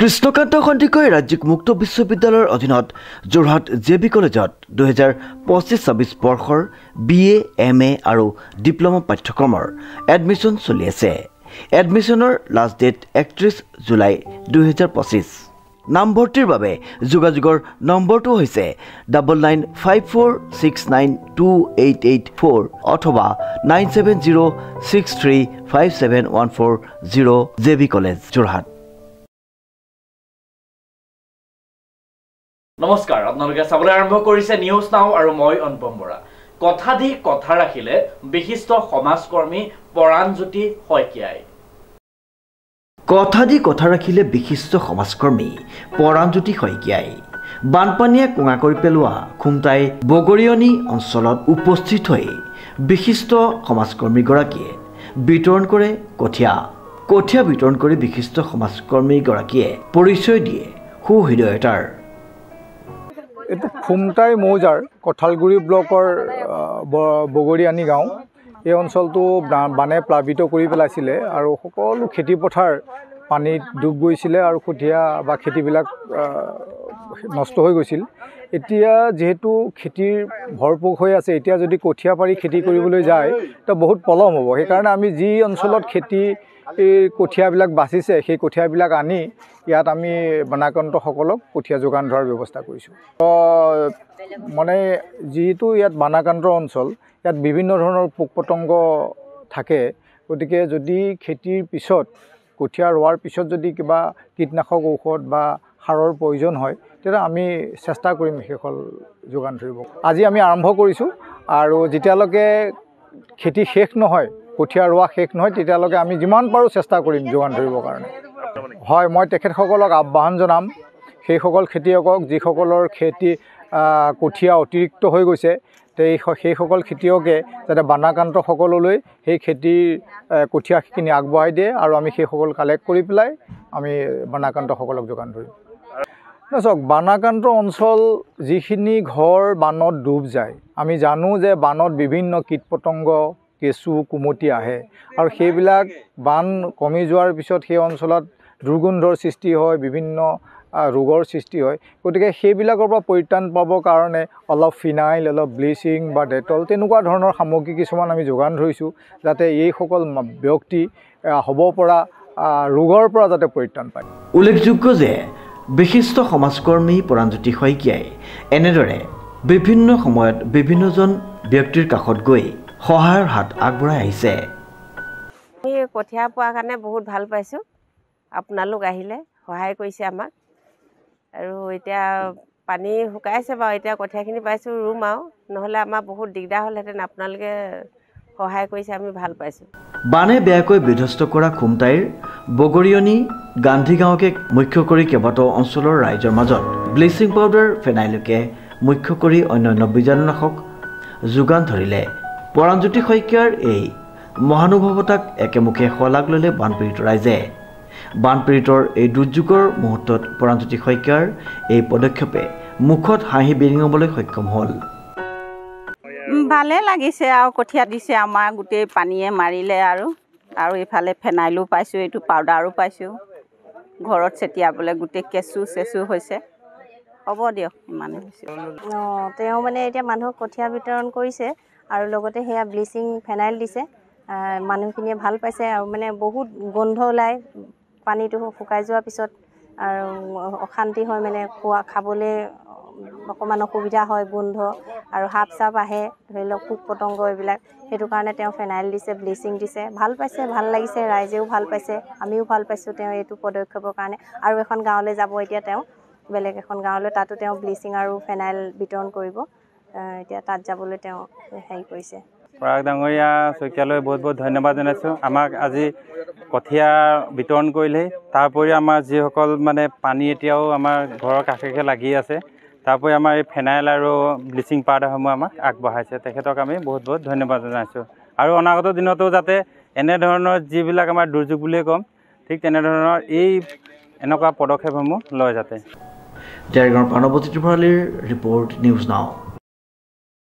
কৃষ্ণকান্ত সন্দিকৈ ৰাজ্যিক মুক্ত বিশ্ববিদ্যালয়ৰ অধীনত যোৰহাট জেবি কলেজত 2025-26 বৰ্ষৰ BA, MA আৰু ডিপ্ল'মা পাঠ্যক্ৰমৰ এডমিশ্যন চলি আছে। এডমিশ্যনৰ লাষ্ট ডেট 31 জুলাই 2025। নামভৰ্তিৰ বাবে যোগাযোগৰ নম্বৰটো হৈছে 9954692884 অথবা 9706357140 জেবি কলেজ যোৰহাট। নমস্কাৰ, আপোনালোকে চাবলৈ আৰম্ভ কৰিছে নিউজ নাও আৰু মই অনুপম বৰা। কথা দি কথা ৰাখিলে বিশিষ্ট সমাজকৰ্মী পৰাণজ্যোতি শইকীয়াই। কথা দি কথা ৰাখিলে বিশিষ্ট সমাজকৰ্মী পৰাণজ্যোতি শইকীয়াই বানপানীয়ে কোঙা কৰি পেলোৱা খুমটাই বগৰীয়নী অঞ্চলত উপস্থিত হৈ বিশিষ্ট সমাজকৰ্মীগৰাকীয়ে বিতৰণ কৰে কঠীয়া বিতৰণ কৰি বিশিষ্ট সমাজকৰ্মীগৰাকীয়ে পৰিচয় দিয়ে সুহৃদয়তাৰ। এইটো খুমটাই মৌজাৰ কঁঠালগুৰি ব্লকৰ বগৰীয়ানী গাঁও। এই অঞ্চলটো বানে প্লাবিত কৰি পেলাইছিলে আৰু সকলো খেতিপথাৰ পানীত ডুব গৈছিলে আৰু কঠীয়া বা খেতিবিলাক নষ্ট হৈ গৈছিল। এতিয়া যিহেতু খেতিৰ ভৰপূৰ হৈ আছে, এতিয়া যদি কঠীয়া পাৰি খেতি কৰিবলৈ যায় তো বহুত পলম হ'ব। সেইকাৰণে আমি যি অঞ্চলত কঠীয়াবিলাক বাচিছে সেই কঠীয়াবিলাক আনি ইয়াত আমি বানাক্ৰান্তসকলক কঠীয়া যোগান ধৰাৰ ব্যৱস্থা কৰিছোঁ। মানে যিহেতু ইয়াত বানাক্ৰান্ত অঞ্চল, ইয়াত বিভিন্ন ধৰণৰ পোক পতংগ থাকে, গতিকে যদি খেতিৰ পিছত কঠীয়া ৰোৱাৰ পিছত যদি কিবা কীটনাশক ঔষধ বা সাৰৰ প্ৰয়োজন হয় তেতিয়া আমি চেষ্টা কৰিম সেইসকল যোগান ধৰিব। আজি আমি আৰম্ভ কৰিছোঁ আৰু যেতিয়ালৈকে খেতি শেষ নহয়, কঠীয়া ৰোৱা শেষ নহয়, তেতিয়ালৈকে আমি যিমান পাৰোঁ চেষ্টা কৰিম যোগান ধৰিবৰ কাৰণে। হয়, মই তেখেতসকলক আহ্বান জনাম, সেইসকল খেতিয়কক যিসকলৰ কঠীয়া অতিৰিক্ত হৈ গৈছে সেইসকল খেতিয়কে যাতে বানাক্ৰান্তসকললৈ সেই খেতিৰ কঠীয়াখিনি আগবঢ়াই দিয়ে আৰু আমি সেইসকল কালেক্ট কৰি পেলাই আমি বানাক্ৰান্তসকলক যোগান ধৰিম। চাওক, বানাক্ৰান্ত অঞ্চল যিখিনি ঘৰ বানত ডুব যায়, আমি জানো যে বানত বিভিন্ন কীট পতংগ কেঁচু কুমতি আহে আৰু সেইবিলাক বান কমি যোৱাৰ পিছত সেই অঞ্চলত দুৰ্গন্ধৰ সৃষ্টি হয়, বিভিন্ন ৰোগৰ সৃষ্টি হয়। গতিকে সেইবিলাকৰ পৰা পৰিত্ৰাণ পাবৰ কাৰণে অলপ ফিনাইল, অলপ ব্লিচিং বা ডেটল তেনেকুৱা ধৰণৰ সামগ্ৰী কিছুমান আমি যোগান ধৰিছোঁ, যাতে এইসকল ব্যক্তি হ'ব পৰা ৰোগৰ পৰা যাতে পৰিত্ৰাণ পায়। উল্লেখযোগ্য যে বিশিষ্ট সমাজকৰ্মী পৰাণজ্যোতি শইকীয়াই এনেদৰে বিভিন্ন সময়ত বিভিন্নজন ব্যক্তিৰ কাষত গৈ সহায়ৰ হাত আগবঢ়াই আহিছে। আমি কঠীয়া পোৱাৰ কাৰণে বহুত ভাল পাইছোঁ। আপোনালোক আহিলে সহায় কৰিছে আমাক আৰু এতিয়া পানী শুকাইছে বাৰু, এতিয়া কঠীয়াখিনি পাইছোঁ ৰুম আৰু, নহ'লে আমাৰ বহুত দিগদাৰ হ'লহেঁতেন। আপোনালোকে সহায় কৰিছে, আমি ভাল পাইছোঁ। বানে বেয়াকৈ বিধ্বস্ত কৰা খুমটাইৰ বগৰীয়নী গান্ধী গাঁৱকে মুখ্য কৰি কেইবাটাও অঞ্চলৰ ৰাইজৰ মাজত ব্লিচিং পাউডাৰ, ফেনাইলকে মুখ্য কৰি অন্যান্য বীজাণুনাশক যোগান ধৰিলে। পৰাণজ্যোতি শইকীয়াৰ এই মহানুভৱতাক একেমুখে শলাগ ল'লে বানপীড়িত ৰাইজে। বানপীড়িতৰ এই দুৰ্যোগৰ মুহূৰ্তত পৰাণজ্যোতি শইকীয়াৰ এই পদক্ষেপে মুখত হাঁহি বিৰিঙাবলৈ সক্ষম হ'ল। ভালে লাগিছে আৰু কঠীয়া দিছে আমাৰ, গোটেই পানীয়ে মাৰিলে আৰু এইফালে ফেনাইলো পাইছোঁ, এইটো পাউডাৰো পাইছোঁ, ঘৰত ছটিয়াবলৈ গোটেই কেঁচু চেচু হৈছে। হ'ব দিয়ক, ইমানে হৈছে। তেওঁ মানে এতিয়া মানুহক কঠীয়া বিতৰণ কৰিছে আৰু লগতে সেয়া ব্লিচিং ফেনাইল দিছে। মানুহখিনিয়ে ভাল পাইছে আৰু মানে বহুত গোন্ধ ওলায় পানীটো শুকাই যোৱাৰ পিছত আৰু অশান্তি হয়, মানে খাবলৈ অকণমান অসুবিধা হয়, গোন্ধ আৰু সাপ চাপ আহে, ধৰি লওক পোক পতংগ এইবিলাক। সেইটো কাৰণে তেওঁ ফেনাইল দিছে, ব্লিচিং দিছে। ভাল পাইছে, ভাল লাগিছে, ৰাইজেও ভাল পাইছে, আমিও ভাল পাইছোঁ তেওঁ এইটো পদক্ষেপৰ কাৰণে। আৰু এখন গাঁৱলৈ যাব এতিয়া তেওঁ, বেলেগ এখন গাঁৱলৈ, তাতো তেওঁ ব্লিচিং আৰু ফেনাইল বিতৰণ কৰিব। এতিয়া তাত যাবলৈ তেওঁ হেৰি কৰিছে। পৰাগ ডাঙৰীয়া শইকীয়ালৈ বহুত বহুত ধন্যবাদ জনাইছোঁ। আমাক আজি কঠীয়া বিতৰণ কৰিলেই, তাৰ উপৰি আমাৰ যিসকল মানে পানী এতিয়াও আমাৰ ঘৰৰ কাষে কাষে লাগি আছে, তাৰ উপৰি আমাৰ এই ফেনাইল আৰু ব্লিচিং পাউডাৰসমূহ আমাক আগবঢ়াইছে। তেখেতক আমি বহুত বহুত ধন্যবাদ জনাইছোঁ। আৰু অনাগত দিনতো যাতে এনেধৰণৰ যিবিলাক আমাৰ দুৰ্যোগ বুলিয়ে ক'ম, ঠিক তেনেধৰণৰ এনেকুৱা পদক্ষেপসমূহ লয় যাতে। জাৰিগাঁৱৰ প্ৰণৱজ্যোতি ভৰালীৰ ৰিপৰ্ট, নিউজ নাও।